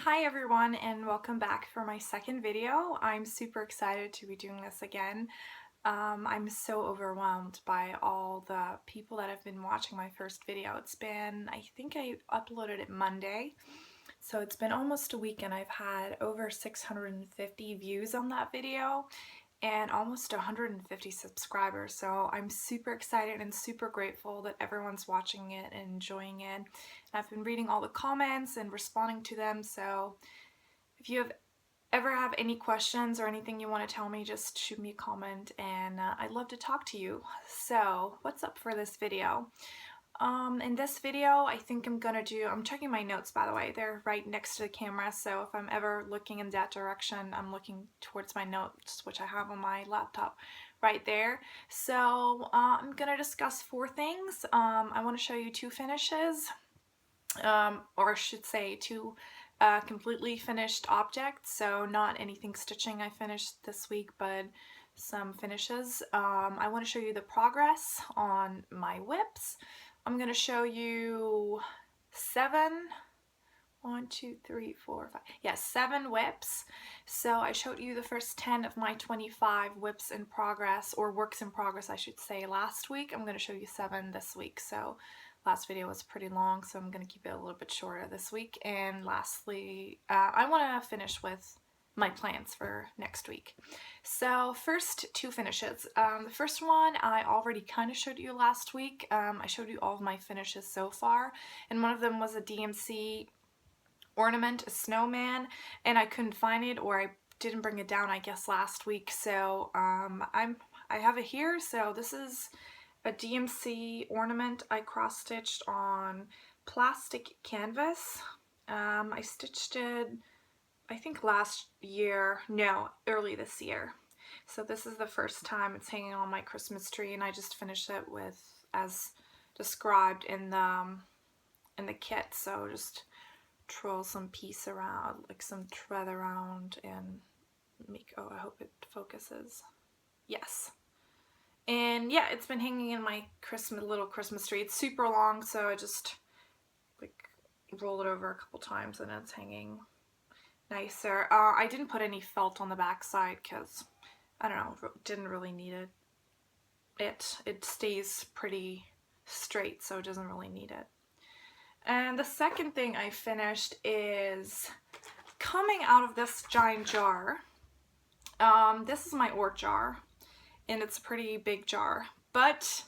Hi everyone, and welcome back for my second video. I'm super excited to be doing this again. I'm so overwhelmed by all the people that have been watching my first video. I think I uploaded it Monday, so it's been almost a week and I've had over 650 views on that video and almost 150 subscribers. So I'm super excited and super grateful that everyone's watching it and enjoying it. And I've been reading all the comments and responding to them, so if you ever have any questions or anything you want to tell me, just shoot me a comment and I'd love to talk to you. So what's up for this video? In this video, I think I'm checking my notes, by the way. They're right next to the camera, so if I'm ever looking in that direction, I'm looking towards my notes, which I have on my laptop right there. So I'm gonna discuss four things. I want to show you two finishes, or I should say two completely finished objects, so not anything stitching I finished this week, but some finishes. I want to show you the progress on my whips. I'm going to show you seven whips. So I showed you the first 10 of my 25 whips in progress, or works in progress I should say, last week. I'm going to show you 7 this week. So last video was pretty long, so I'm going to keep it a little bit shorter this week. And lastly, I want to finish with my plans for next week. So first, two finishes. The first one I already kind of showed you last week. I showed you all of my finishes so far, and one of them was a DMC ornament, a snowman, and I couldn't find it, or I didn't bring it down, I guess, last week. So I have it here. So this is a DMC ornament I cross-stitched on plastic canvas. I stitched it, I think early this year. So this is the first time it's hanging on my Christmas tree, and I just finished it with, as described in the kit. So just twirl some piece around, like some thread around, and I hope it focuses. Yes. And yeah, it's been hanging in my little Christmas tree. It's super long, so I just like roll it over a couple times and it's hanging nicer. I didn't put any felt on the back side because, I don't know, didn't really need it. It stays pretty straight, so it doesn't really need it. And the second thing I finished is coming out of this giant jar. This is my Ort jar, and it's a pretty big jar, but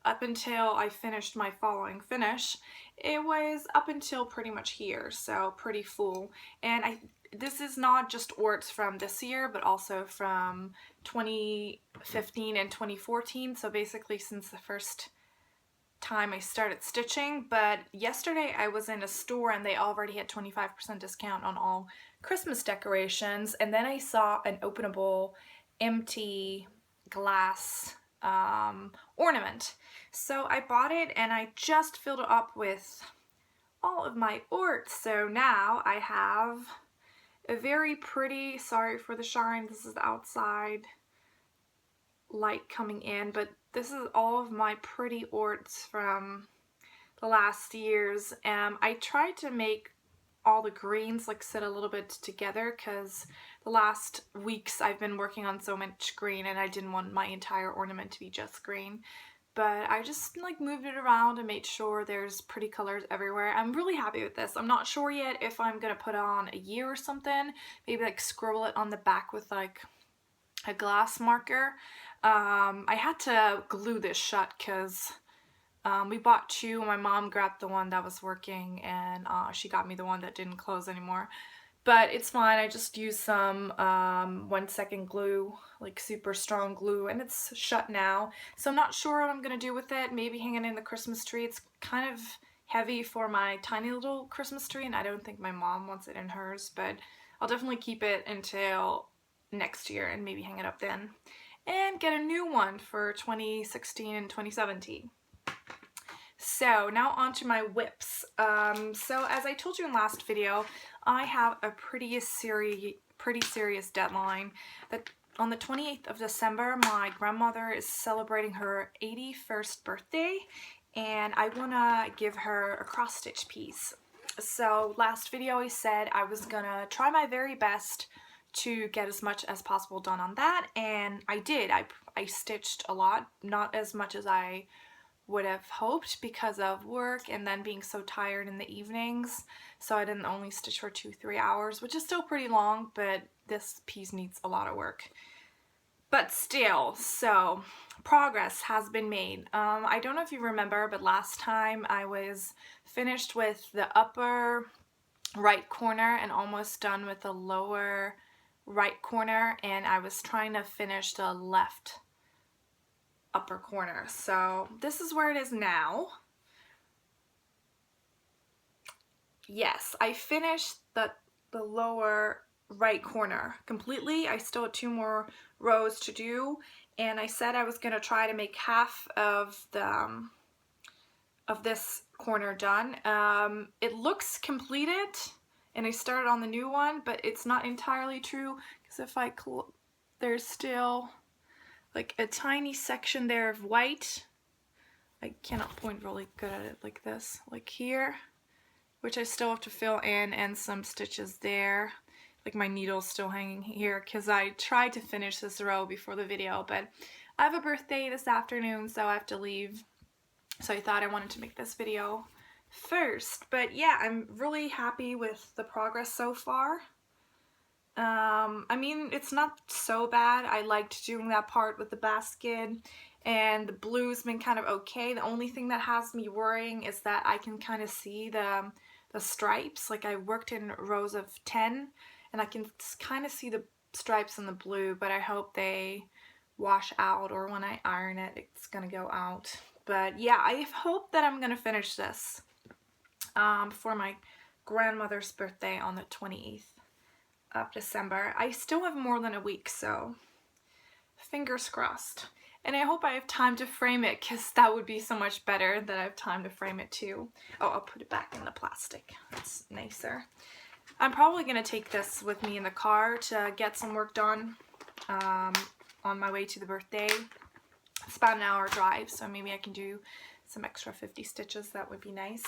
up until I finished my following finish, it was up until pretty much here, so pretty full. And this is not just Orts from this year, but also from 2015 and 2014, so basically since the first time I started stitching. But yesterday I was in a store and they already had 25% discount on all Christmas decorations, and then I saw an openable empty glass ornament. So I bought it and I just filled it up with all of my Orts. So now I have a very pretty, sorry for the shine, this is the outside light coming in, but this is all of my pretty Orts from the last years. I tried to make all the greens like sit a little bit together because the last weeks I've been working on so much green and I didn't want my entire ornament to be just green. But I just like moved it around and made sure there's pretty colors everywhere. I'm really happy with this. I'm not sure yet if I'm gonna put on a year or something. Maybe like scribble it on the back with like a glass marker. I had to glue this shut because we bought two. My mom grabbed the one that was working, and she got me the one that didn't close anymore. But it's fine. I just used some 1-second glue, like super strong glue, and it's shut now. So I'm not sure what I'm gonna do with it. Maybe hang it in the Christmas tree. It's kind of heavy for my tiny little Christmas tree, and I don't think my mom wants it in hers, but I'll definitely keep it until next year and maybe hang it up then. And get a new one for 2016 and 2017. So now on to my whips. So as I told you in last video, I have a pretty serious deadline. That on the 28th of December, my grandmother is celebrating her 81st birthday, and I want to give her a cross-stitch piece. So last video I said I was gonna try my very best to get as much as possible done on that, and I did. I stitched a lot, not as much as I would have hoped because of work and then being so tired in the evenings. So I didn't only stitch for 2-3 hours, which is still pretty long, but this piece needs a lot of work. But still, so progress has been made. I don't know if you remember, but last time I was finished with the upper right corner and almost done with the lower right corner, and I was trying to finish the left upper corner. So this is where it is now. Yes, I finished the lower right corner completely. I still have 2 more rows to do, and I said I was gonna try to make half of the of this corner done. It looks completed, and I started on the new one, but it's not entirely true because if I there's still like a tiny section there of white. I cannot point really good at it like this, like here, which I still have to fill in, and some stitches there. Like my needle's still hanging here because I tried to finish this row before the video, but I have a birthday this afternoon, so I have to leave. So I thought I wanted to make this video first. But yeah, I'm really happy with the progress so far. I mean, it's not so bad. I liked doing that part with the basket, and the blue's been kind of okay. The only thing that has me worrying is that I can kind of see the stripes. Like I worked in rows of 10, and I can kind of see the stripes in the blue, but I hope they wash out, or when I iron it, it's gonna go out. But yeah, I hope that I'm gonna finish this for my grandmother's birthday on the 28th of December. I still have more than a week, so fingers crossed. And I hope I have time to frame it, because that would be so much better that I have time to frame it too. Oh, I'll put it back in the plastic. That's nicer. I'm probably going to take this with me in the car to get some work done on my way to the birthday. It's about an hour drive, so maybe I can do some extra 50 stitches. That would be nice.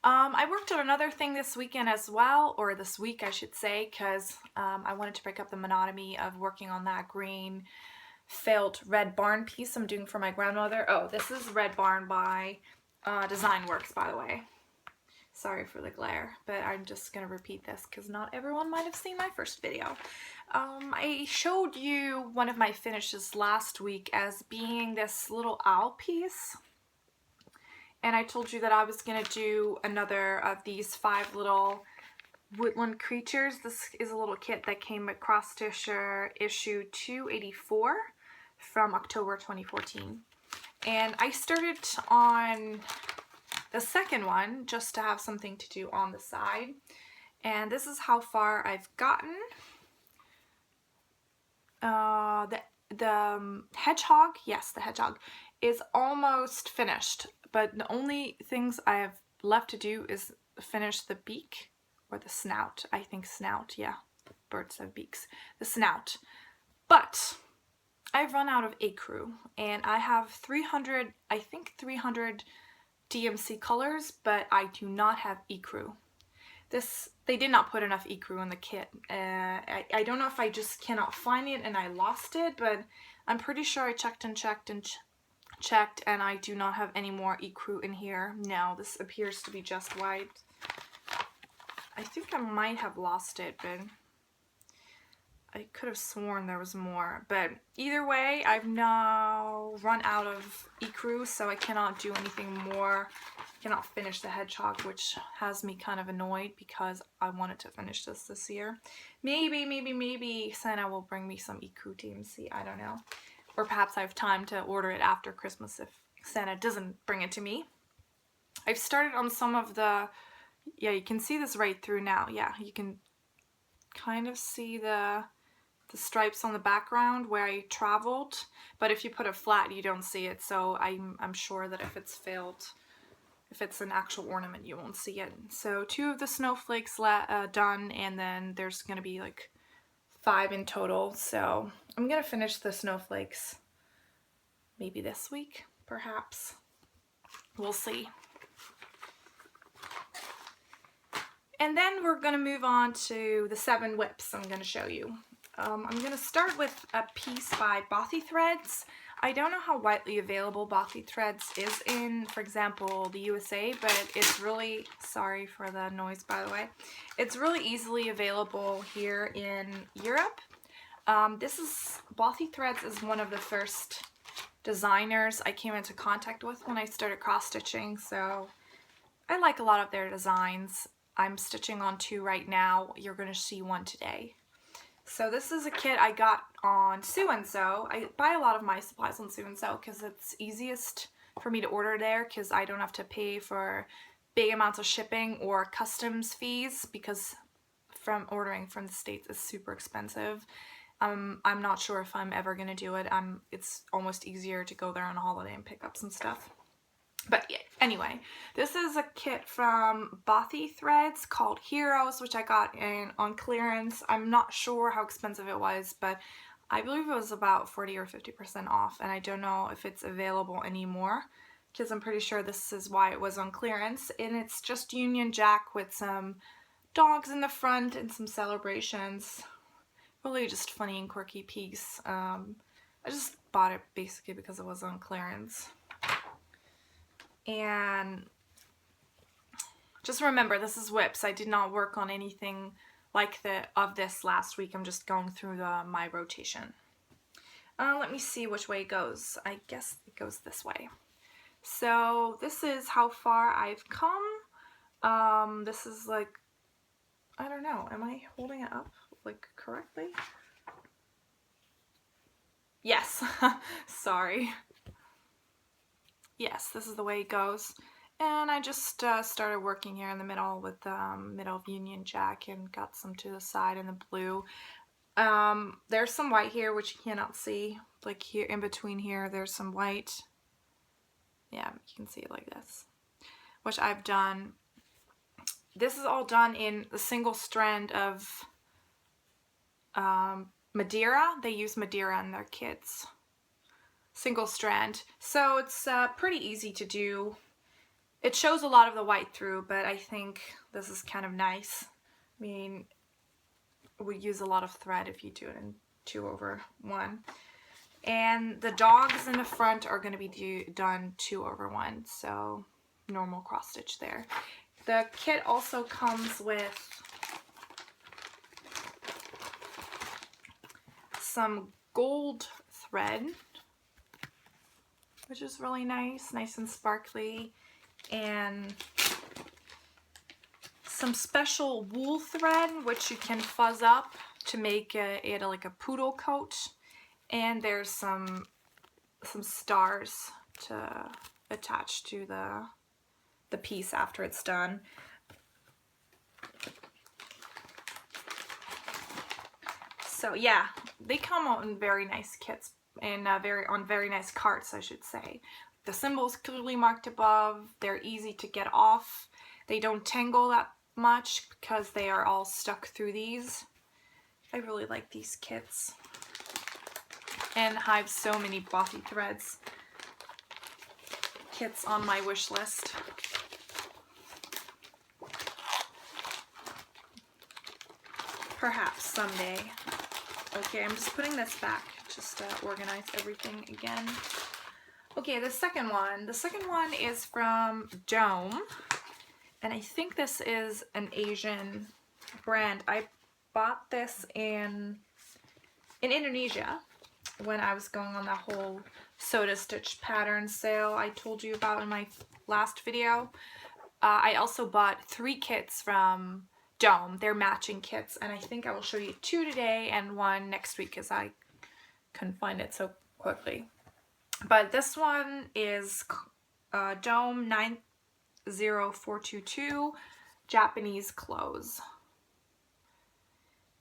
I worked on another thing this weekend as well, or this week I should say, because I wanted to break up the monotony of working on that green felt Red Barn piece I'm doing for my grandmother. Oh, this is Red Barn by Design Works, by the way. Sorry for the glare, but I'm just going to repeat this because not everyone might have seen my first video. I showed you one of my finishes last week as being this little owl piece. And I told you that I was going to do another of these 5 little woodland creatures. This is a little kit that came across Stitcher issue 284 from October 2014. And I started on the second one just to have something to do on the side. And this is how far I've gotten. The hedgehog, yes, the hedgehog is almost finished, but the only things I have left to do is finish the beak, or the snout. I think snout, yeah, birds have beaks. The snout. But I've run out of ecru, and I have 300, I think 300 DMC colors, but I do not have ecru. They did not put enough ecru in the kit. I don't know if I just cannot find it and I lost it, but I'm pretty sure I checked and checked and checked, and I do not have any more ecru in here. No, this appears to be just white. I think I might have lost it, but I could have sworn there was more. But either way, I've now run out of ecru, so I cannot do anything more. I cannot finish the hedgehog, which has me kind of annoyed because I wanted to finish this year. Maybe Santa will bring me some ecru DMC, I don't know. Or perhaps I have time to order it after Christmas if Santa doesn't bring it to me. I've started on some of the, yeah, you can see this right through now. Yeah, you can kind of see the stripes on the background where I traveled, but if you put it flat, you don't see it. So I'm sure that if it's filled, if it's an actual ornament, you won't see it. So 2 of the snowflakes done, and then there's gonna be like 5 in total. So I'm gonna finish the snowflakes maybe this week, perhaps. We'll see. And then we're going to move on to the 7 whips I'm going to show you. I'm going to start with a piece by Bothy Threads. I don't know how widely available Bothy Threads is in, for example, the USA, but it's really, sorry for the noise by the way, it's really easily available here in Europe. Bothy Threads is one of the first designers I came into contact with when I started cross-stitching, so I like a lot of their designs. I'm stitching on 2 right now. You're going to see one today. So this is a kit I got on Sew and Sew. I buy a lot of my supplies on Sew and Sew because it's easiest for me to order there because I don't have to pay for big amounts of shipping or customs fees, because from ordering from the States is super expensive. I'm not sure if I'm ever going to do it. It's almost easier to go there on a holiday and pick up some stuff. But yeah, anyway, this is a kit from Bothy Threads called Heroes, which I got on clearance. I'm not sure how expensive it was, but I believe it was about 40 or 50% off, and I don't know if it's available anymore, because I'm pretty sure this is why it was on clearance. And it's just Union Jack with some dogs in the front and some celebrations. Really just funny and quirky piece. I just bought it basically because it was on clearance. And just remember, this is whips. I did not work on anything like this last week. I'm just going through my rotation. Let me see which way it goes. I guess it goes this way. So this is how far I've come. This is like, I don't know, am I holding it up like correctly? Yes, sorry. Yes, this is the way it goes. And I just started working here in the middle with middle of Union Jack and got some to the side in the blue. There's some white here which you cannot see. Like here in between here there's some white. Yeah, you can see it like this. Which I've done. This is all done in a single strand of Madeira. They use Madeira in their kits. Single strand, so it's pretty easy to do. It shows a lot of the white through, but I think this is kind of nice. I mean, we use a lot of thread if you do it in 2/1. And the dogs in the front are going to be done 2/1, so normal cross stitch there. The kit also comes with some gold thread, which is really nice and sparkly, and some special wool thread which you can fuzz up to make it like a poodle coat, and there's some stars to attach to the piece after it's done. So yeah, they come on very nice kits and on very nice carts, I should say. The symbol's clearly marked above. They're easy to get off. They don't tangle that much because they are all stuck through these. I really like these kits. And I have so many Bothy Threads kits on my wish list. Perhaps someday. Okay, I'm just putting this back just to organize everything again. Okay, the second one is from Dome, and I think this is an Asian brand. I bought this in Indonesia when I was going on that whole soda stitch pattern sale I told you about in my last video. I also bought 3 kits from Dome. They're matching kits, and I think I will show you 2 today and 1 next week because I couldn't find it so quickly. But this one is Dome 90422 Japanese clothes,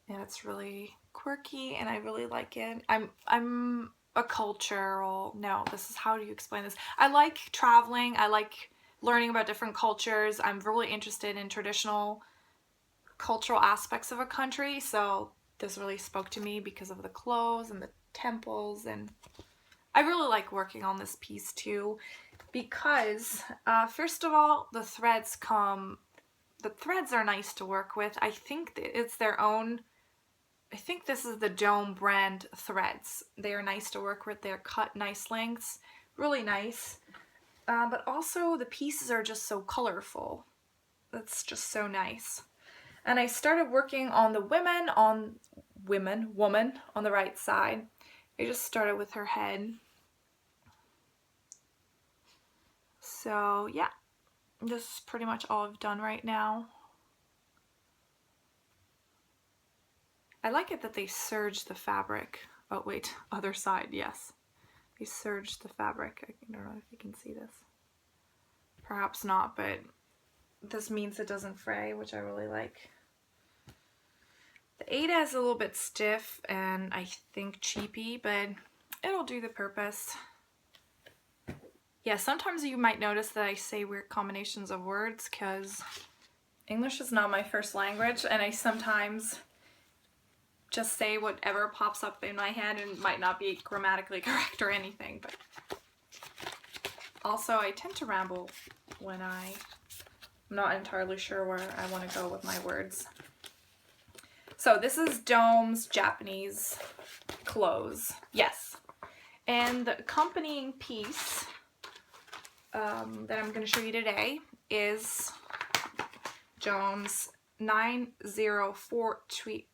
and it's really quirky and I really like it. I'm a cultural, no, this is, how do you explain this? I like traveling, I like learning about different cultures. I'm really interested in traditional cultural aspects of a country, so this really spoke to me because of the clothes and the temples, and I really like working on this piece too because first of all, the threads come the threads are nice to work with. I think it's their own, I think this is the Dome brand threads. They are nice to work with. They're cut nice lengths, really nice. But also the pieces are just so colorful. That's just so nice. And I started working on the woman on the right side. I just started with her head. So yeah, this is pretty much all I've done right now. I like it that they serged the fabric. Oh wait, other side, yes. They serged the fabric. I don't know if you can see this. Perhaps not, but this means it doesn't fray, which I really like. The Aida is a little bit stiff and I think cheapy, but it'll do the purpose. Yeah, sometimes you might notice that I say weird combinations of words because English is not my first language, and I sometimes just say whatever pops up in my head and might not be grammatically correct or anything. But also I tend to ramble when I'm not entirely sure where I want to go with my words. So this is Dome's Japanese clothes. Yes. And the accompanying piece that I'm going to show you today is Dome's 90420.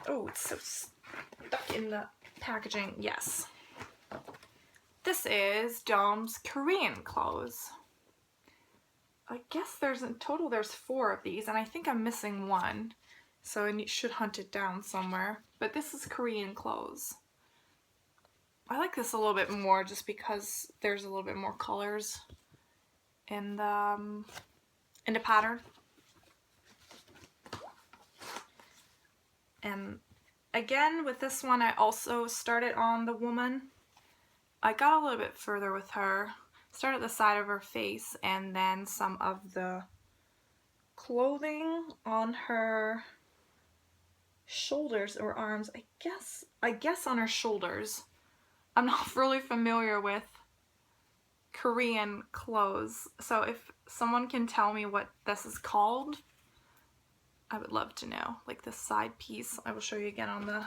Oh, it's so stuck in the packaging. Yes. This is Dome's Korean clothes. I guess in total there's 4 of these, and I think I'm missing one. So I should hunt it down somewhere. But this is Korean clothes. I like this a little bit more just because there's a little bit more colors in the pattern. And again, with this one, I also started on the woman. I got a little bit further with her. Started at the side of her face and then some of the clothing on her shoulders or arms. I guess on her shoulders. I'm not really familiar with Korean clothes, so if someone can tell me what this is called, I would love to know. Like this side piece, I will show you again on the,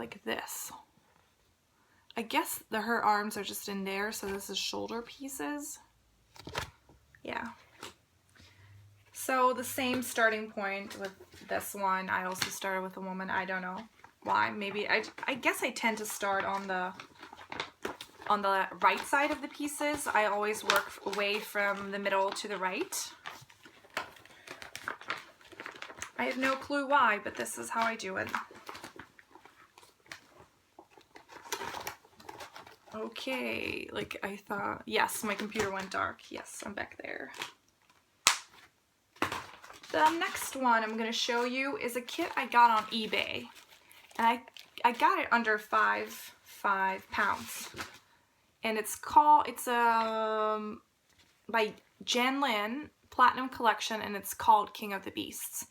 like this. I guess her arms are just in there, so this is shoulder pieces. Yeah. So the same starting point with this one. I also started with a woman. I don't know why. Maybe I guess I tend to start on the right side of the pieces. I always work away from the middle to the right. I have no clue why, but this is how I do it. Okay, like I thought. Yes, my computer went dark. Yes, I'm back there. The next one I'm going to show you is a kit I got on eBay. And I got it under £5. And it's by Jen Lin Platinum Collection, and it's called King of the Beasts.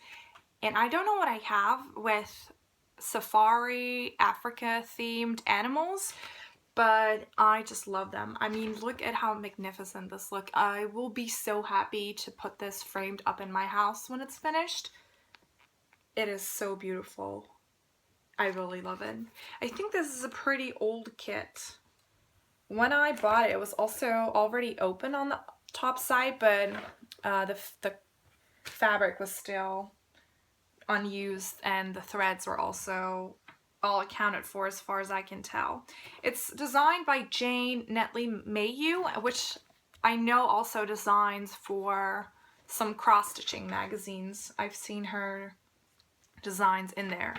And I don't know what I have with safari, Africa themed animals, but I just love them. I mean, look at how magnificent this looks. I will be so happy to put this framed up in my house when it's finished. It is so beautiful. I really love it. I think this is a pretty old kit. When I bought it, it was also already open on the top side, but the fabric was still unused and the threads were also all accounted for as far as I can tell. It's designed by Jane Netley Mayhew, which I know also designs for some cross-stitching magazines. I've seen her designs in there.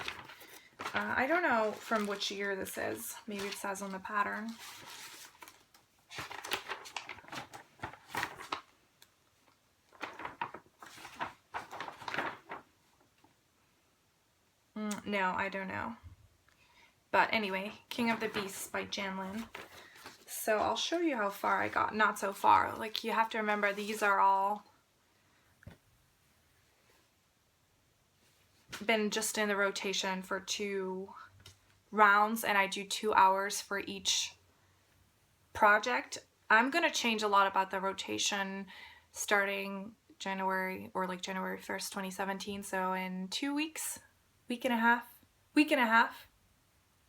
I don't know from which year this is. Maybe it says on the pattern. No, I don't know. But anyway, King of the Beasts by Jan Lin. So I'll show you how far I got. Not so far. Like, you have to remember, these are all been just in the rotation for 2 rounds, and I do 2 hours for each project. I'm going to change a lot about the rotation starting January, or like January 1st, 2017. So in 2 weeks, week and a half,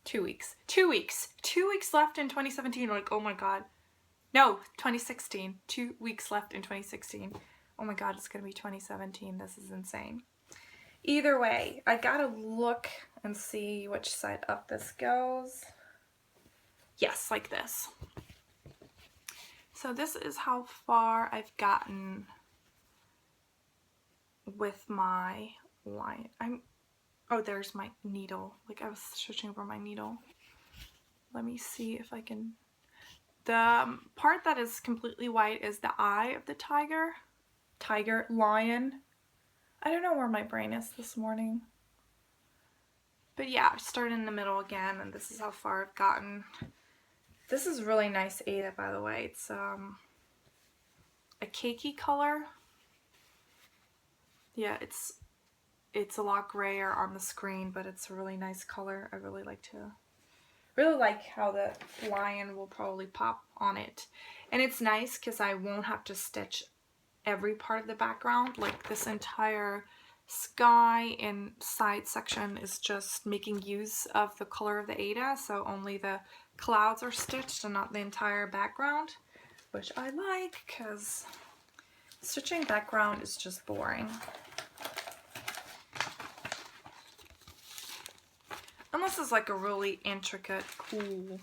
2 weeks, 2 weeks, 2 weeks left in 2017. Like, oh my God. No, 2016. 2 weeks left in 2016. Oh my God, it's going to be 2017. This is insane. Either way, I gotta look and see which side up this goes. Yes, like this. So this is how far I've gotten with my line. Oh, there's my needle. Like, I was switching over my needle. Let me see if I can. The part that is completely white is the eye of the lion. I don't know where my brain is this morning. But yeah, I started in the middle again, and this is how far I've gotten. This is really nice Ada, by the way. It's a cakey color. Yeah, it's a lot grayer on the screen, but it's a really nice color. I really like how the lion will probably pop on it. And it's nice because I won't have to stitch every part of the background. Like, this entire sky and side section is just making use of the color of the Ada, so only the clouds are stitched and not the entire background, which I like because stitching background is just boring. Unless it's like a really intricate, cool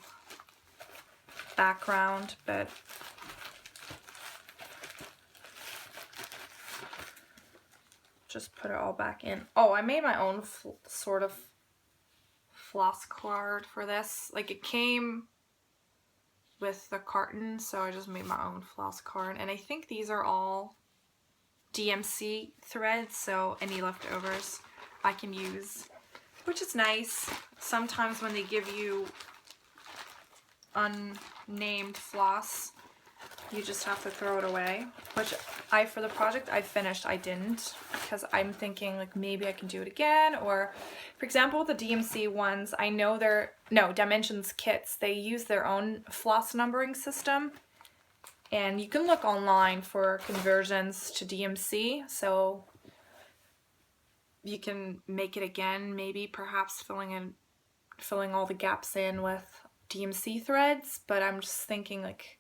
background, but just put it all back in. Oh, I made my own sort of floss card for this. Like, it came with the carton, so I just made my own floss card. And I think these are all DMC threads, so any leftovers I can use, which is nice. Sometimes when they give you unnamed floss, you just have to throw it away, which for the project I finished, I didn't, because I'm thinking like maybe I can do it again. Or for example, the DMC ones, I know Dimensions kits, they use their own floss numbering system, and you can look online for conversions to DMC, so you can make it again, maybe perhaps filling all the gaps in with DMC threads. But I'm just thinking, like,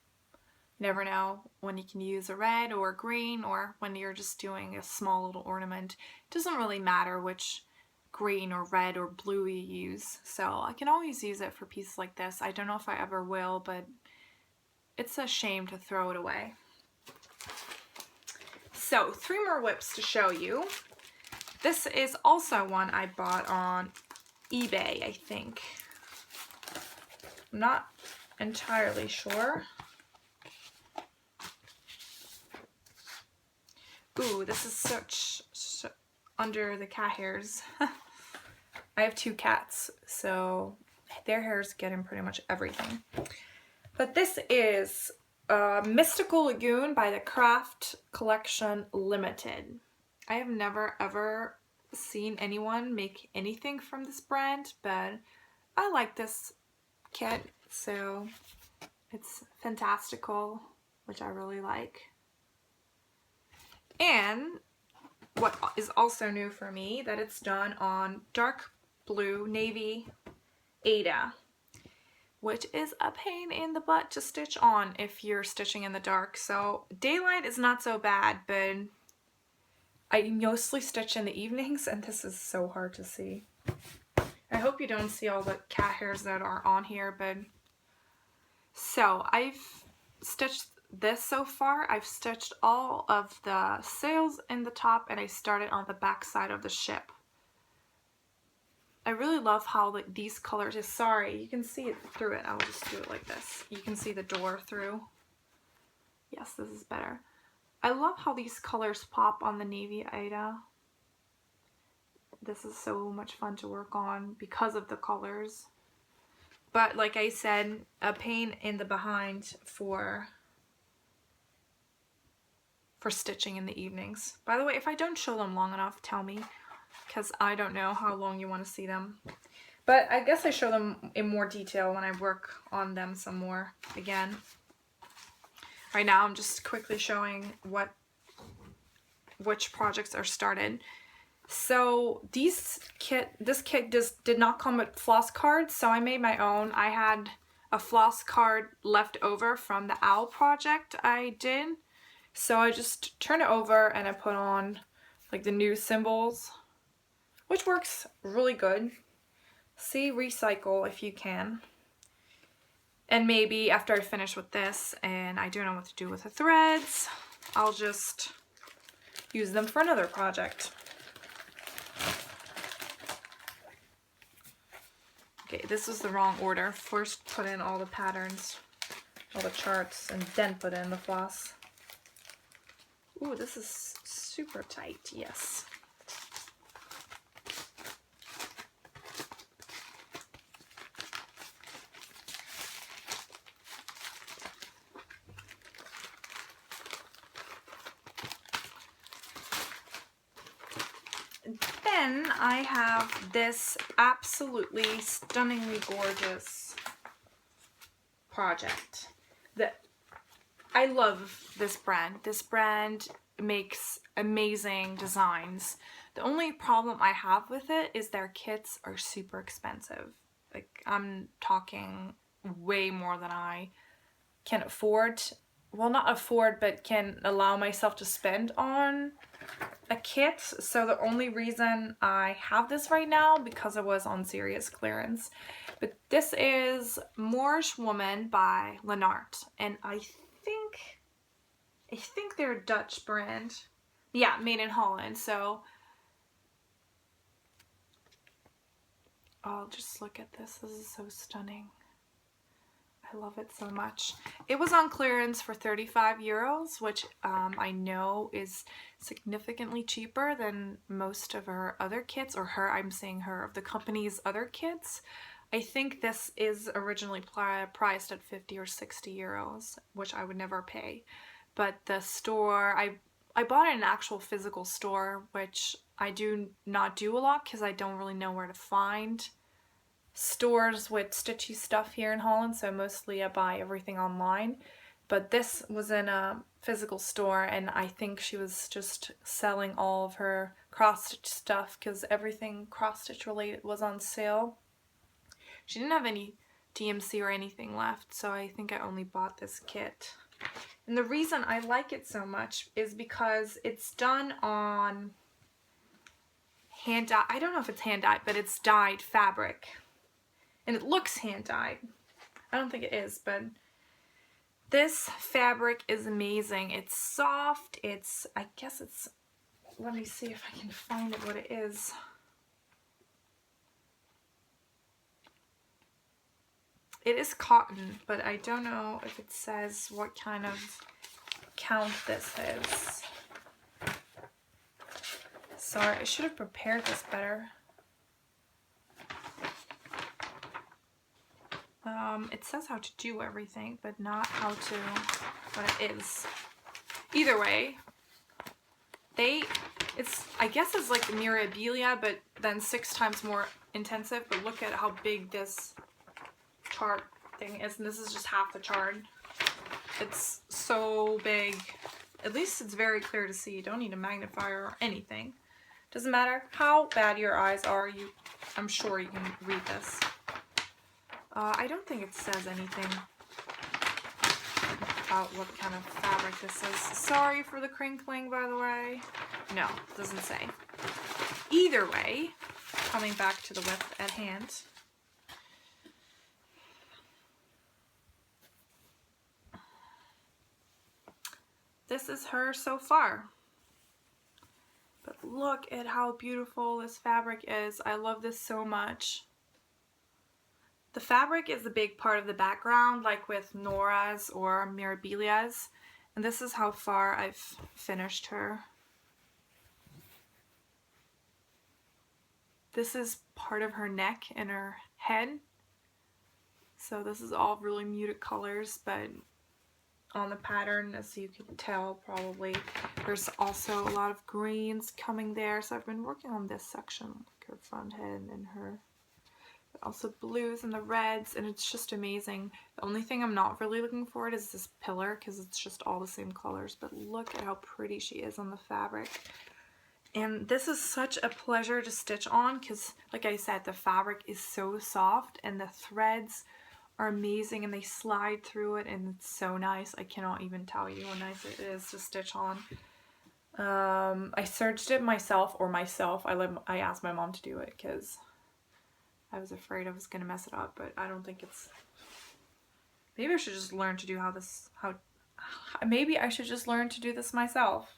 you never know when you can use a red or a green, or when you're just doing a small little ornament. It doesn't really matter which green or red or blue you use, so I can always use it for pieces like this. I don't know if I ever will, but it's a shame to throw it away. So 3 more whips to show you. This is also one I bought on eBay, I think. I'm not entirely sure. Ooh, this is such under the cat hairs. I have 2 cats, so their hairs get in pretty much everything. But this is Mystical Lagoon by the Craft Collection Limited. I have never ever seen anyone make anything from this brand, but I like this kit, so it's fantastical, which I really like. And what is also new for me, that it's done on dark blue navy Ada, which is a pain in the butt to stitch on if you're stitching in the dark. So daylight is not so bad, but I mostly stitch in the evenings, and this is so hard to see. I hope you don't see all the cat hairs that are on here, but so I've stitched this so far. I've stitched all of the sails in the top, and I started on the back side of the ship. I really love how these colors is, sorry, you can see it through it. I'll just do it like this. You can see the door through. Yes, this is better. I love how these colors pop on the navy Ada. This is so much fun to work on because of the colors. But like I said, a pain in the behind for stitching in the evenings. By the way, if I don't show them long enough, tell me, because I don't know how long you want to see them. But I guess I show them in more detail when I work on them some more again. Right now I'm just quickly showing which projects are started. So this kit just did not come with floss cards, so I made my own. I had a floss card left over from the owl project I did. So I just turned it over and I put on like the new symbols, which works really good. See, recycle if you can. And maybe after I finish with this and I don't know what to do with the threads, I'll just use them for another project. Okay, this is the wrong order. First put in all the patterns, all the charts, and then put in the floss. Ooh, this is super tight, yes. Then I have this absolutely stunningly gorgeous project that I love. This brand. This brand makes amazing designs. The only problem I have with it is their kits are super expensive. Like, I'm talking way more than I can afford. Well, not afford, but can allow myself to spend on a kit. So the only reason I have this right now because it was on serious clearance. But this is Moorish Woman by Lennart, and I think they're a Dutch brand. Yeah, made in Holland. So oh, just look at this. This is so stunning. I love it so much. It was on clearance for 35 euros, which I know is significantly cheaper than most of her other kits, or I'm saying her, of the company's other kits. I think this is originally priced at 50 or 60 euros, which I would never pay. But the store, I bought it in an actual physical store, which I do not do a lot because I don't really know where to find stores with stitchy stuff here in Holland, so mostly I buy everything online. But this was in a physical store, and I think she was just selling all of her cross-stitch stuff because everything cross-stitch related was on sale. She didn't have any DMC or anything left, so I think I only bought this kit. And the reason I like it so much is because it's done on hand dyed. I don't know if it's hand dyed, but it's dyed fabric. And it looks hand dyed. I don't think it is, but this fabric is amazing. It's soft. I guess it's, let me see if I can find it, what it is. It is cotton, but I don't know if it says what kind of count this is. Sorry, I should have prepared this better. It says how to do everything, but not how to, what it is. Either way, I guess it's like the Mirabilia, but then 6 times more intensive. But look at how big this chart thing is, and this is just half the chart. It's so big. At least it's very clear to see. You don't need a magnifier or anything. Doesn't matter how bad your eyes are, I'm sure you can read this. I don't think it says anything about what kind of fabric this is. Sorry for the crinkling, by the way. No, it doesn't say. Either way, coming back to the width at hand. This is her so far. But look at how beautiful this fabric is. I love this so much. The fabric is a big part of the background, like with Nora's or Mirabilia's. And this is how far I've finished her. This is part of her neck and her head. So this is all really muted colors, but on the pattern, as you can tell probably, there's also a lot of greens coming there. So I've been working on this section, like her front head and her Also blues and the reds, and it's just amazing. The only thing I'm not really looking for is this pillar because it's just all the same colors, but look at how pretty she is on the fabric. And this is such a pleasure to stitch on because, like I said, the fabric is so soft and the threads are amazing and they slide through it and it's so nice. I cannot even tell you how nice it is to stitch on. I serged it myself, I asked my mom to do it because I was afraid I was gonna mess it up, but I don't think it's, maybe I should just learn to do maybe I should just learn to do this myself.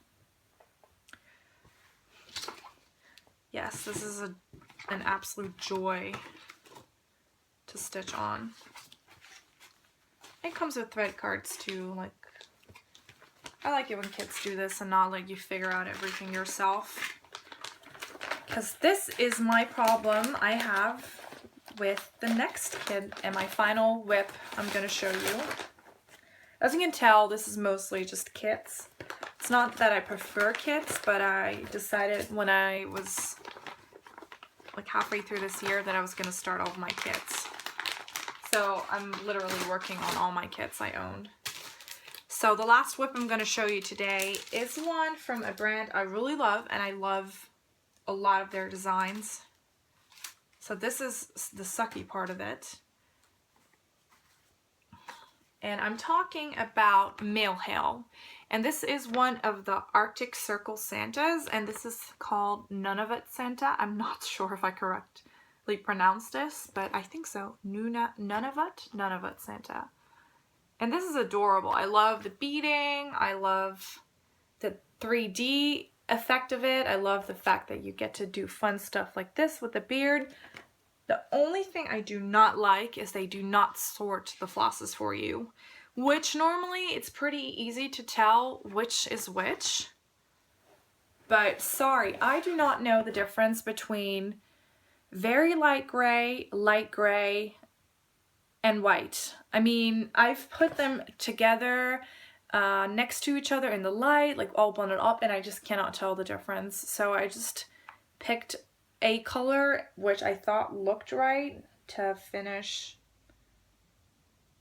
Yes, this is an absolute joy to stitch on. It comes with thread cards too. Like, I like it when kids do this and not let you figure out everything yourself. Because this is my problem I have with the next kit and my final whip I'm going to show you. As you can tell, this is mostly just kits. It's not that I prefer kits, but I decided when I was like halfway through this year that I was going to start all of my kits. So I'm literally working on all my kits I owned. So the last whip I'm going to show you today is one from a brand I really love, and I love a lot of their designs. So this is the sucky part of it. And I'm talking about Mail Hail. And this is one of the Arctic Circle Santas, and this is called Nunavut Santa. I'm not sure if I correctly pronounced this, but I think so. Nunavut Santa. And this is adorable. I love the beading. I love the 3D effect of it. I love the fact that you get to do fun stuff like this with the beard. The only thing I do not like is they do not sort the flosses for you, which normally it's pretty easy to tell which is which. But sorry, I do not know the difference between very light gray, and white. I mean, I've put them together next to each other in the light, like all bundled up, and I just cannot tell the difference. So I just picked a color which I thought looked right to finish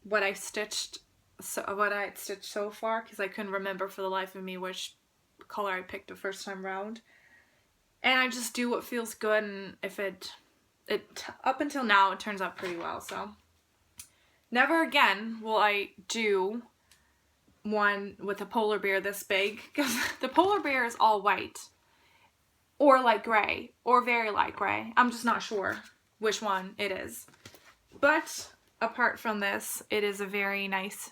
what I stitched so far, because I couldn't remember for the life of me which color I picked the first time round. And I just do what feels good, and if it up until now it turns out pretty well. So never again will I do one with a polar bear this big, because the polar bear is all white or light gray or very light gray. I'm just not sure which one it is. But apart from this, it is a very nice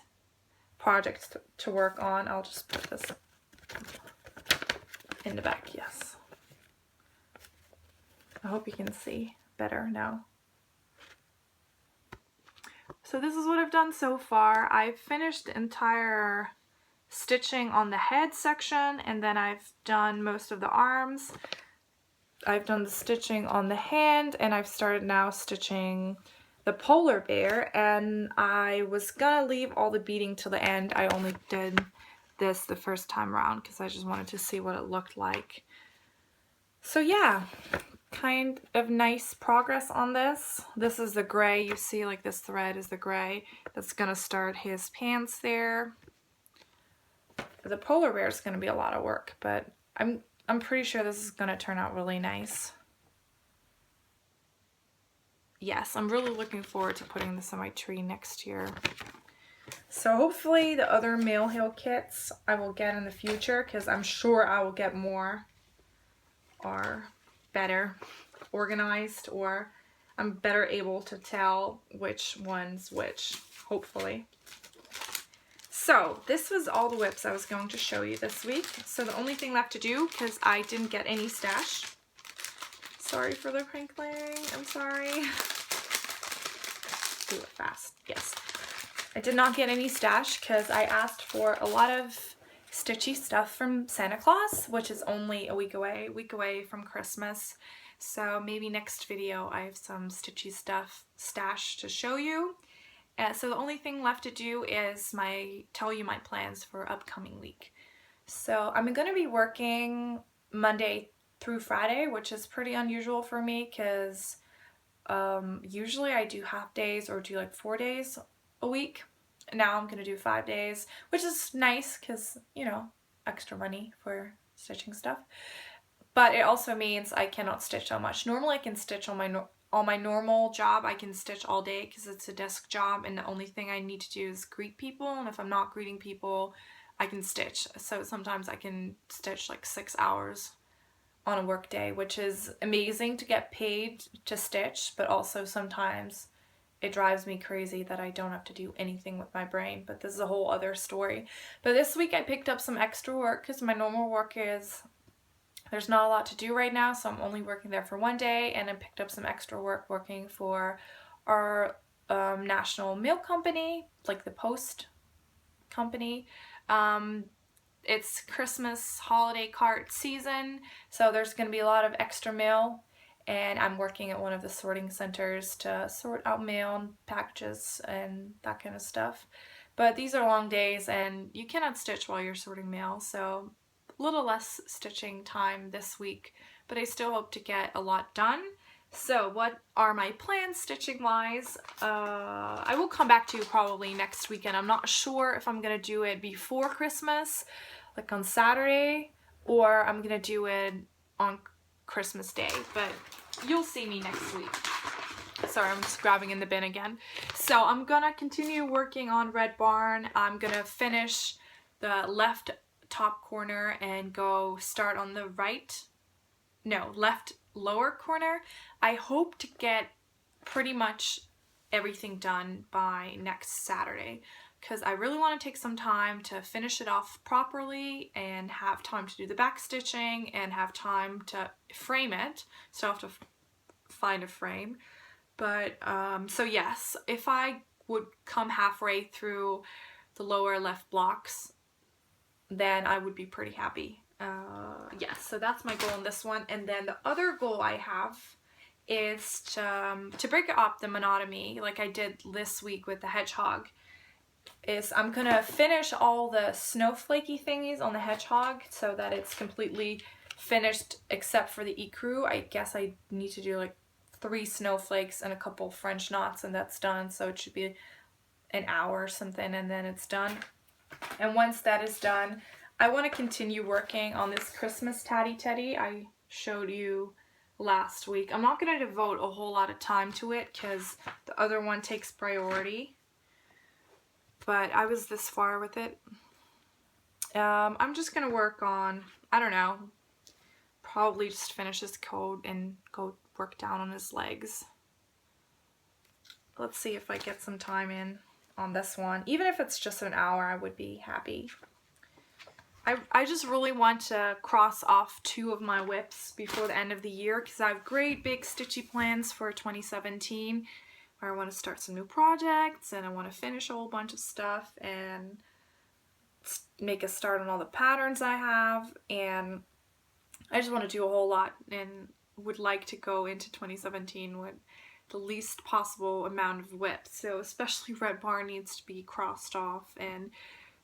project to work on. I'll just put this in the back, yes. I hope you can see better now. So this is what I've done so far. I've finished the entire stitching on the head section, and then I've done most of the arms. I've done the stitching on the hand, and I've started now stitching the polar bear, and I was gonna leave all the beading to the end. I only did this the first time around because I just wanted to see what it looked like. So yeah, kind of nice progress on this. This is the gray. You see, like, this thread is the gray that's gonna start his pants there. The polar bear is gonna be a lot of work, but I'm pretty sure this is gonna turn out really nice. Yes, I'm really looking forward to putting this on my tree next year. So hopefully the other Mail Hail kits I will get in the future, because I'm sure I will get more, are better organized, or I'm better able to tell which one's which, hopefully. So this was all the whips I was going to show you this week. So the only thing left to do, because I didn't get any stash. Sorry for the crinkling, I'm sorry. Do it fast, yes. I did not get any stash because I asked for a lot of stitchy stuff from Santa Claus, which is only a week away from Christmas. So maybe next video I have some stitchy stuff stashed to show you. So the only thing left to do is tell you my plans for upcoming week. So I'm going to be working Monday through Friday, which is pretty unusual for me because Usually I do half days or do like 4 days a week. Now I'm gonna do 5 days, which is nice because, you know, extra money for stitching stuff. But it also means I cannot stitch so much. Normally I can stitch on my normal job. I can stitch all day because it's a desk job, and the only thing I need to do is greet people, and if I'm not greeting people, I can stitch. So sometimes I can stitch like 6 hours on a work day, which is amazing to get paid to stitch, but also sometimes it drives me crazy that I don't have to do anything with my brain, but this is a whole other story. But this week I picked up some extra work because my normal work is, there's not a lot to do right now, so I'm only working there for 1 day, and I picked up some extra work working for our national mail company, like the post company. It's Christmas holiday cart season, so there's going to be a lot of extra mail, and I'm working at one of the sorting centers to sort out mail and packages and that kind of stuff. But these are long days, and you cannot stitch while you're sorting mail, so a little less stitching time this week, but I still hope to get a lot done. So what are my plans stitching wise? I will come back to you probably next weekend. I'm not sure if I'm gonna do it before Christmas, like on Saturday, or I'm gonna do it on Christmas Day, but you'll see me next week. Sorry, I'm just grabbing in the bin again. So I'm gonna continue working on Red Barn. I'm gonna finish the left top corner and go start on the left lower corner. I hope to get pretty much everything done by next Saturday because I really want to take some time to finish it off properly and have time to do the back stitching and have time to frame it. So I have to find a frame. But so yes, if I would come halfway through the lower left blocks, then I would be pretty happy. Yes, so that's my goal in this one. And then the other goal I have is to break up the monotony like I did this week with the hedgehog. Is I'm gonna finish all the snowflakey thingies on the hedgehog so that it's completely finished except for the ecru. I guess I need to do like 3 snowflakes and a couple French knots, and that's done. So it should be an hour or something, and then it's done. And once that is done, I want to continue working on this Christmas Tatty Teddy I showed you last week. I'm not going to devote a whole lot of time to it because the other one takes priority, but I was this far with it. I'm just going to work on, I don't know, probably just finish his coat and go work down on his legs. Let's see if I get some time in on this one. Even if it's just an hour, I would be happy. I just really want to cross off 2 of my whips before the end of the year because I have great big stitchy plans for 2017 where I want to start some new projects and I want to finish a whole bunch of stuff and make a start on all the patterns I have, and I just want to do a whole lot and would like to go into 2017 with the least possible amount of whips. So especially Red Barn needs to be crossed off, and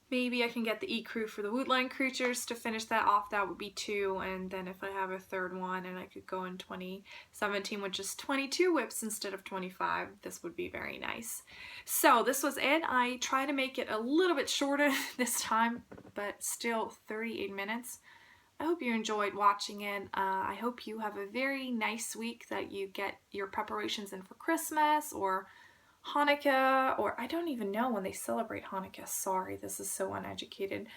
maybe I can get the ecru for the Woodline creatures to finish that off. That would be 2, and then if I have a third one and I could go in 2017 with just 22 whips instead of 25, this would be very nice. So this was it. I try to make it a little bit shorter this time, but still 38 minutes. I hope you enjoyed watching it. I hope you have a very nice week, that you get your preparations in for Christmas or Hanukkah, or I don't even know when they celebrate Hanukkah. Sorry, this is so uneducated.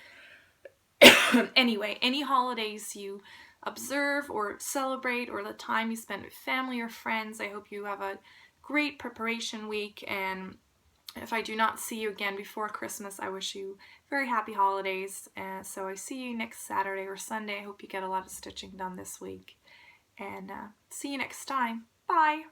Anyway, any holidays you observe or celebrate, or the time you spend with family or friends, I hope you have a great preparation week, and if I do not see you again before Christmas, I wish you very happy holidays. So I see you next Saturday or Sunday. I hope you get a lot of stitching done this week, and see you next time. Bye!